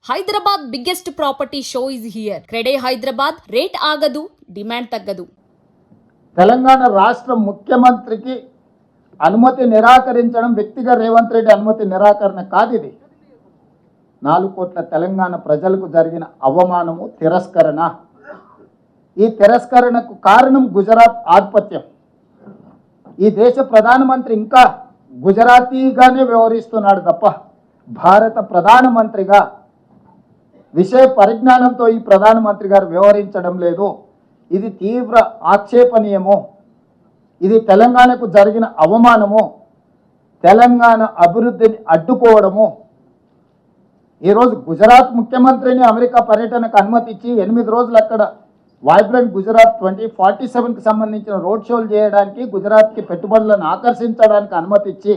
Hyderabad biggest property show is here. CREDAI Hyderabad. Rate ఆగదు, demand తగ్గదు. తెలంగాణ రాష్ట్ర ముఖ్యమంత్రికి అనుమతి నిరాకరించడం వ్యక్తిగా రేవంత్ రెడ్డి అనుమతి నిరాకరణ కాదు. ఇది 4 కోట్ల తెలంగాణ ప్రజలకు జరిగిన అవమానము, తిరస్కరణ. ఈ తిరస్కరణకు కారణం గుజరాత్ ఆధిపత్యం. ఈ దేశ ప్రధానమంత్రి ఇంకా గుజరాతీగానే వ్యవహరిస్తున్నాడు తప్ప భారత ప్రధానమంత్రిగా విషయ పరిజ్ఞానంతో ఈ ప్రధానమంత్రి గారు వ్యవహరించడం లేదు. ఇది తీవ్ర ఆక్షేపణీయము. ఇది తెలంగాణకు జరిగిన అవమానము, తెలంగాణ అభివృద్ధిని అడ్డుకోవడము. ఈరోజు గుజరాత్ ముఖ్యమంత్రిని అమెరికా పర్యటనకు అనుమతి ఇచ్చి 8 రోజులు అక్కడ వైబ్రెంట్ గుజరాత్ 2047కి సంబంధించిన రోడ్ షోలు చేయడానికి, గుజరాత్కి పెట్టుబడులను ఆకర్షించడానికి అనుమతి ఇచ్చి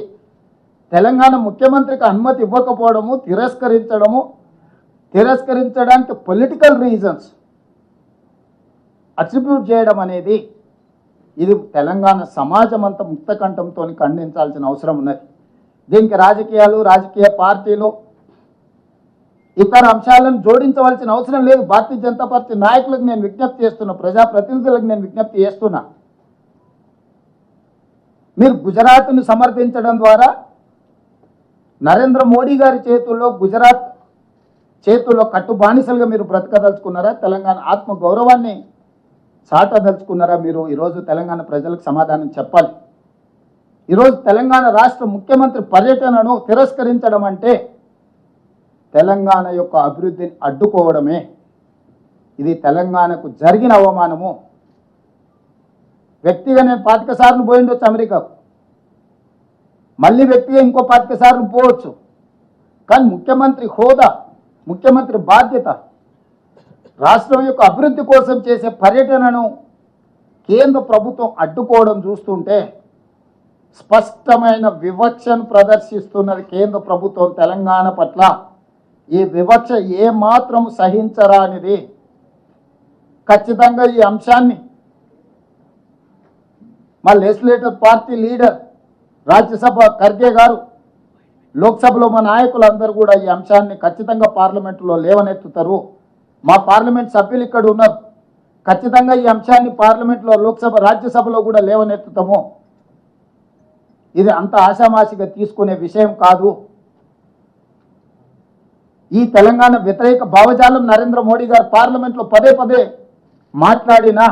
తెలంగాణ ముఖ్యమంత్రికి అనుమతి ఇవ్వకపోవడము, తిరస్కరించడానికి పొలిటికల్ రీజన్స్ అట్రిబ్యూట్ చేయడం అనేది ఇది తెలంగాణ సమాజం అంతా ముక్తకంఠంతో ఖండించాల్సిన అవసరం ఉన్నది. దీనికి రాజకీయాలు, రాజకీయ పార్టీలు, ఇతర అంశాలను జోడించవలసిన అవసరం లేదు. భారతీయ జనతా పార్టీ నాయకులకు నేను విజ్ఞప్తి చేస్తున్నా, ప్రజాప్రతినిధులకు నేను విజ్ఞప్తి చేస్తున్నా, మీరు గుజరాత్ను సమర్థించడం ద్వారా నరేంద్ర మోడీ గారి చేతుల్లో, గుజరాత్ చేతుల్లో కట్టు బానిసలుగా మీరు బ్రతకదలుచుకున్నారా? తెలంగాణ ఆత్మ గౌరవాన్ని చాటదలుచుకున్నారా? మీరు ఈరోజు తెలంగాణ ప్రజలకు సమాధానం చెప్పాలి. ఈరోజు తెలంగాణ రాష్ట్ర ముఖ్యమంత్రి పర్యటనను తిరస్కరించడం అంటే తెలంగాణ యొక్క అభివృద్ధిని అడ్డుకోవడమే. ఇది తెలంగాణకు జరిగిన అవమానము. వ్యక్తిగా నేను 25 సార్లు పోయిండొచ్చు అమెరికాకు, మళ్ళీ వ్యక్తిగా ఇంకో 25 సార్లు పోవచ్చు. కానీ ముఖ్యమంత్రి హోదా, ముఖ్యమంత్రి బాధ్యత, రాష్ట్రం యొక్క అభివృద్ధి కోసం చేసే పర్యటనను కేంద్ర ప్రభుత్వం అడ్డుకోవడం చూస్తుంటే స్పష్టమైన వివక్షను ప్రదర్శిస్తున్నది కేంద్ర ప్రభుత్వం తెలంగాణ పట్ల. ఈ వివక్ష ఏమాత్రం సహించరానిది. ఖచ్చితంగా ఈ అంశాన్ని మా legislative party leader Rajya Sabha Kharge గారు, లోక్సభలో మా నాయకులందరూ కూడా ఈ అంశాన్ని ఖచ్చితంగా పార్లమెంటులో లేవనెత్తుతారు. మా పార్లమెంట్ సభ్యులు ఇక్కడ ఉన్నారు, ఖచ్చితంగా ఈ అంశాన్ని పార్లమెంట్లో, లోక్సభ, రాజ్యసభలో కూడా లేవనెత్తుతాము. ఇది అంత ఆషామాషిగా తీసుకునే విషయం కాదు. ఈ తెలంగాణ వ్యతిరేక భావజాలం నరేంద్ర మోడీ గారు పార్లమెంట్లో పదే పదే మాట్లాడినా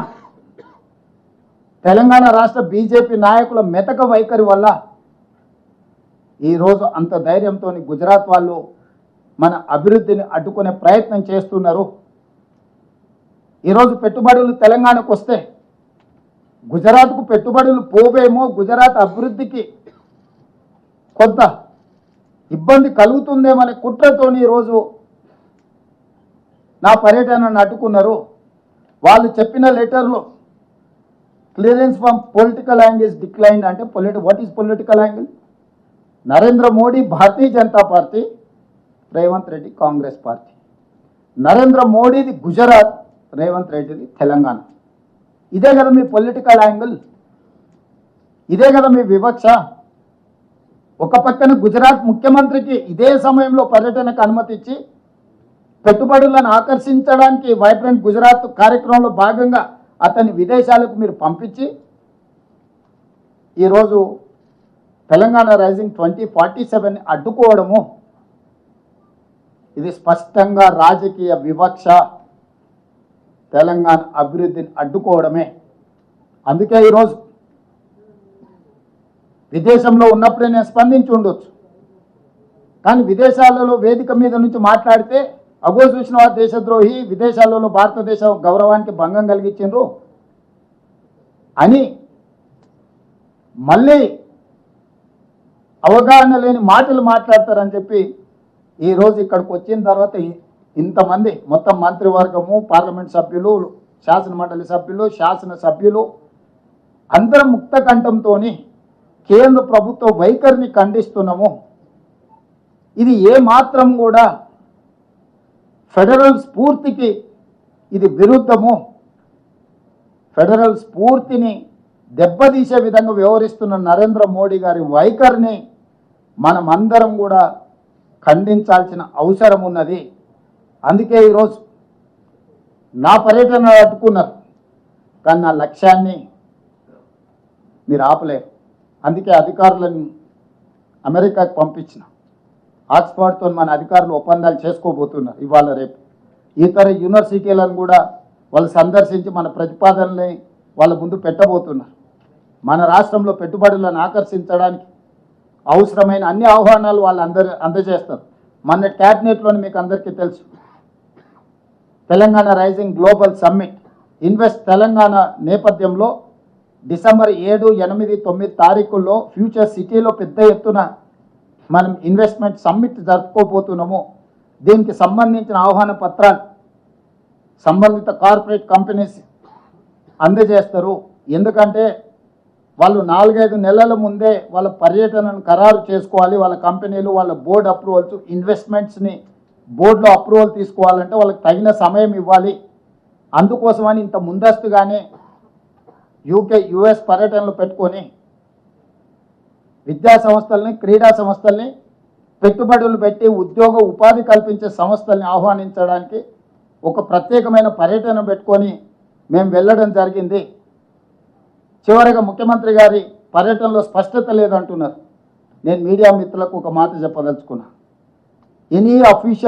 తెలంగాణ రాష్ట్ర బీజేపీ నాయకుల మెతక వైఖరి వల్ల ఈరోజు అంత ధైర్యంతో గుజరాత్ వాళ్ళు మన అభివృద్ధిని అడ్డుకునే ప్రయత్నం చేస్తున్నారు. ఈరోజు పెట్టుబడులు తెలంగాణకు వస్తే గుజరాత్కు పెట్టుబడులు పోవేమో, గుజరాత్ అభివృద్ధికి కొంత ఇబ్బంది కలుగుతుందేమనే కుట్రతోని ఈరోజు నా పర్యటనను అడ్డుకున్నారు. వాళ్ళు చెప్పిన లెటర్లో clearance from political angle is declined అంటే what is political angle? Narendra Modi Bharatiya Janata Party, Revanth Reddy Congress party. Narendra మోడీది గుజరాత్, రేవంత్ రెడ్డిది తెలంగాణ. ఇదే కదా మీ పొలిటికల్ యాంగిల్, ఇదే కదా మీ వివక్ష. ఒక పక్కన గుజరాత్ ముఖ్యమంత్రికి ఇదే సమయంలో పర్యటనకు అనుమతి ఇచ్చి పెట్టుబడులను ఆకర్షించడానికి వైబ్రెంట్ గుజరాత్ కార్యక్రమంలో భాగంగా అతన్ని విదేశాలకు మీరు పంపించి ఈరోజు తెలంగాణ రైజింగ్ 2047 అడ్డుకోవడము, ఇది స్పష్టంగా రాజకీయ వివక్ష, తెలంగాణ అభివృద్ధిని అడ్డుకోవడమే. అందుకే ఈరోజు విదేశంలో ఉన్నప్పుడే నేను స్పందించి ఉండొచ్చు, కానీ విదేశాలలో వేదిక మీద నుంచి మాట్లాడితే అగో చూసిన వారు దేశద్రోహి, విదేశాలలో భారతదేశ గౌరవానికి భంగం కలిగించిండ్రు అని మళ్ళీ అవగాహన లేని మాటలు మాట్లాడతారని చెప్పి ఈరోజు ఇక్కడికి వచ్చిన తర్వాత ఇంతమంది మొత్తం మంత్రివర్గము, పార్లమెంట్ సభ్యులు, శాసనమండలి సభ్యులు, శాసనసభ్యులు అందరం ముక్త కంఠంతో కేంద్ర ప్రభుత్వ వైఖరిని ఖండిస్తున్నాము. ఇది ఏమాత్రం కూడా ఫెడరల్ స్ఫూర్తికి ఇది విరుద్ధము. ఫెడరల్ స్ఫూర్తిని దెబ్బతీసే విధంగా వ్యవహరిస్తున్న నరేంద్ర మోడీ గారి వైఖరిని మనమందరం కూడా ఖండించాల్సిన అవసరం ఉన్నది. అందుకే ఈరోజు నా పర్యటన అడ్డుకున్నారు, కానీ నా లక్ష్యాన్ని మీరు ఆపలేరు. అందుకే అధికారులను అమెరికాకు పంపించిన. ఆక్స్ఫర్డ్తో మన అధికారులు ఒప్పందాలు చేసుకోబోతున్నారు ఇవాళ రేపు. ఇతర యూనివర్సిటీలను కూడా వాళ్ళు సందర్శించి మన ప్రతిపాదనల్ని వాళ్ళ ముందు పెట్టబోతున్నారు. మన రాష్ట్రంలో పెట్టుబడులను ఆకర్షించడానికి అవసరమైన అన్ని ఆహ్వానాలు వాళ్ళు అందజేస్తారు. మన క్యాబినెట్లోని మీకు అందరికీ తెలుసు, Telangana rising global summit invest Telangana నేపథ్యంలో డిసెంబర్ 7, 8, 9 తారీఖుల్లో ఫ్యూచర్ సిటీలో పెద్ద ఎత్తున మనం ఇన్వెస్ట్మెంట్ సమ్మిట్ జరుపుకోబోతున్నాము. దీనికి సంబంధించిన ఆహ్వాన పత్రాలు సంబంధిత కార్పొరేట్ కంపెనీస్ అందజేస్తారు. ఎందుకంటే వాళ్ళు 4-5 నెలల ముందే వాళ్ళ పర్యటనను ఖరారు చేసుకోవాలి. వాళ్ళ కంపెనీలు వాళ్ళ బోర్డు అప్రూవల్స్, ఇన్వెస్ట్మెంట్స్ని బోర్డులో అప్రూవల్ తీసుకోవాలంటే వాళ్ళకి తగిన సమయం ఇవ్వాలి. అందుకోసమని ఇంత ముందస్తుగానే US పర్యటనలు పెట్టుకొని విద్యా సంస్థల్ని, క్రీడా సంస్థల్ని, పెట్టుబడులు పెట్టి ఉద్యోగ ఉపాధి కల్పించే సంస్థల్ని ఆహ్వానించడానికి ఒక ప్రత్యేకమైన పర్యటన పెట్టుకొని మేము వెళ్ళడం జరిగింది. చివరిగా ముఖ్యమంత్రి గారి పర్యటనలో స్పష్టత లేదంటున్నారు. నేను మీడియా మిత్రులకు ఒక మాట చెప్పదలుచుకున్నా. Any official